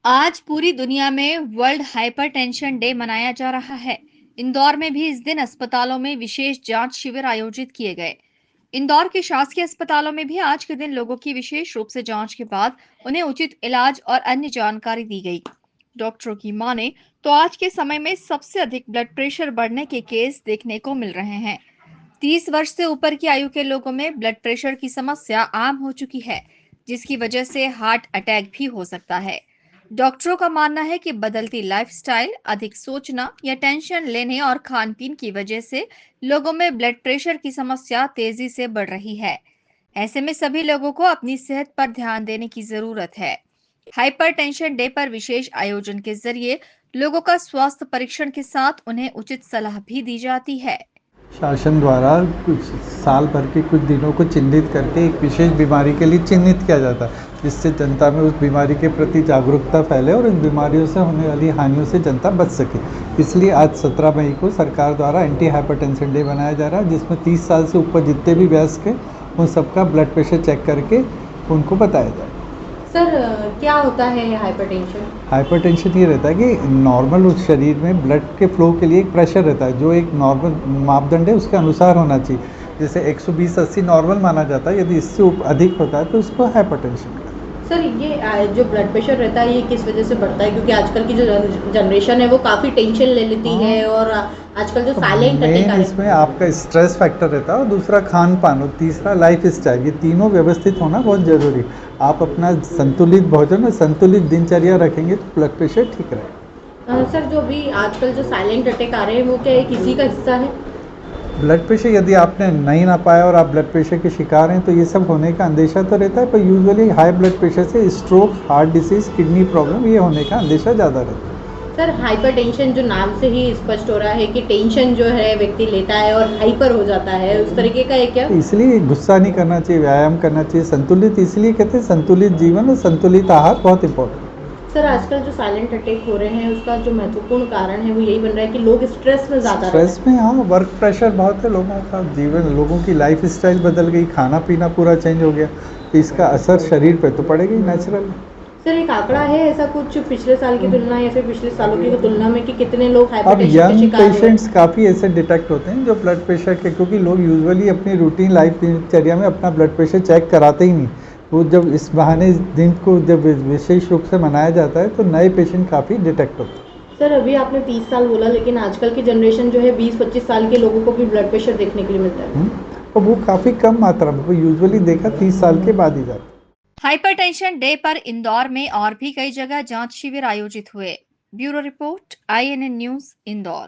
आज पूरी दुनिया में वर्ल्ड हाइपरटेंशन डे मनाया जा रहा है। इंदौर में भी इस दिन अस्पतालों में विशेष जांच शिविर आयोजित किए गए। इंदौर के शासकीय अस्पतालों में भी आज के दिन लोगों की विशेष रूप से जांच के बाद उन्हें उचित इलाज और अन्य जानकारी दी गई। डॉक्टरों की माने तो आज के समय में सबसे अधिक ब्लड प्रेशर बढ़ने के केस देखने को मिल रहे हैं। 30 वर्ष से ऊपर की आयु के लोगों में ब्लड प्रेशर की समस्या आम हो चुकी है, जिसकी वजह से हार्ट अटैक भी हो सकता है। डॉक्टरों का मानना है कि बदलती लाइफस्टाइल, अधिक सोचना या टेंशन लेने और खान पीन की वजह से लोगों में ब्लड प्रेशर की समस्या तेजी से बढ़ रही है। ऐसे में सभी लोगों को अपनी सेहत पर ध्यान देने की जरूरत है। हाइपरटेंशन डे पर विशेष आयोजन के जरिए लोगों का स्वास्थ्य परीक्षण के साथ उन्हें उचित सलाह भी दी जाती है। शासन द्वारा कुछ साल भर के कुछ दिनों को चिन्हित करके एक विशेष बीमारी के लिए चिन्हित किया जाता है, जिससे जनता में उस बीमारी के प्रति जागरूकता फैले और इन बीमारियों से होने वाली हानियों से जनता बच सके। इसलिए आज 17 मई को सरकार द्वारा एंटी हाइपरटेंशन डे मनाया जा रहा है, जिसमें 30 साल से ऊपर जितने भी वयस्क हैं उन सबका ब्लड प्रेशर चेक करके उनको बताया जाए। सर, क्या होता है हाइपरटेंशन? हाइपरटेंशन ये रहता है कि नॉर्मल उस शरीर में ब्लड के फ्लो के लिए एक प्रेशर रहता है, जो एक नॉर्मल मापदंड है उसके अनुसार होना चाहिए। जैसे 120-80 नॉर्मल माना जाता है, यदि इससे अधिक होता है तो उसको हाइपरटेंशन कहते हैं। सर, ये जो ब्लड प्रेशर रहता है ये किस वजह से बढ़ता है? क्योंकि आजकल की जो जनरेशन है वो काफ़ी टेंशन ले लेती है और आजकल जो साइलेंट अटैक आ रहे हैं। इसमें आपका स्ट्रेस फैक्टर रहता है और दूसरा खान पान और तीसरा लाइफ स्टाइल, ये तीनों व्यवस्थित होना बहुत जरूरी है। आप अपना संतुलित भोजन और संतुलित दिनचर्या रखेंगे तो ब्लड प्रेशर ठीक रहेगा। सर, जो भी आजकल जो साइलेंट अटैक आ रहे हैं वो क्या एक इसी का हिस्सा है? ब्लड प्रेशर यदि आपने नहीं ना पाया और आप ब्लड प्रेशर के शिकार हैं तो ये सब होने का अंदेशा तो रहता है, पर यूजुअली हाई ब्लड प्रेशर से stroke, heart disease, kidney problem ये होने का अंदेशा ज़्यादा रहता है। सर, हाइपरटेंशन जो नाम से ही स्पष्ट हो रहा है कि टेंशन जो है व्यक्ति लेता है और हाइपर हो जाता है, उस तरीके का है क्या? इसलिए गुस्सा नहीं करना चाहिए, व्यायाम करना चाहिए, संतुलित, इसलिए कहते हैं संतुलित जीवन और संतुलित आहार बहुत इंपॉर्टेंट। सर, आजकल जो साइलेंट अटैक हो रहे हैं उसका जो महत्वपूर्ण कारण है वो यही बन रहा है कि लोग स्ट्रेस में ज़्यादा स्ट्रेस में, हाँ, वर्क प्रेशर बहुत है, लोगों का जीवन, लोगों की लाइफ स्टाइल बदल गई, खाना पीना पूरा चेंज हो गया, तो इसका असर शरीर पे तो पड़ेगा ही नेचुरल। सर, एक आंकड़ा है ऐसा कुछ पिछले साल की तुलना या फिर पिछले सालों की तुलना में कि कितने लोग अब हाइपरटेंशन के यंग शिकार हुए? पेशेंट्स काफ़ी ऐसे डिटेक्ट होते हैं जो ब्लड प्रेशर के, क्योंकि लोग यूजुअली अपनी रूटीन लाइफ दिनचर्या में अपना ब्लड प्रेशर चेक कराते ही नहीं। वो जब इस बहाने दिन को जब विशेष रूप से मनाया जाता है तो नए पेशेंट काफ़ी डिटेक्ट होते हैं। सर, अभी आपने 30 साल बोला, लेकिन आजकल की जनरेशन जो है 20-25 साल के लोगों को भी ब्लड प्रेशर देखने के लिए मिलता है। और वो काफ़ी कम मात्रा में, वो यूजुअली देखा 30 साल के बाद ही जाता है। हाइपरटेंशन डे पर इंदौर में और भी कई जगह जांच शिविर आयोजित हुए। Bureau report, INN news, Indore.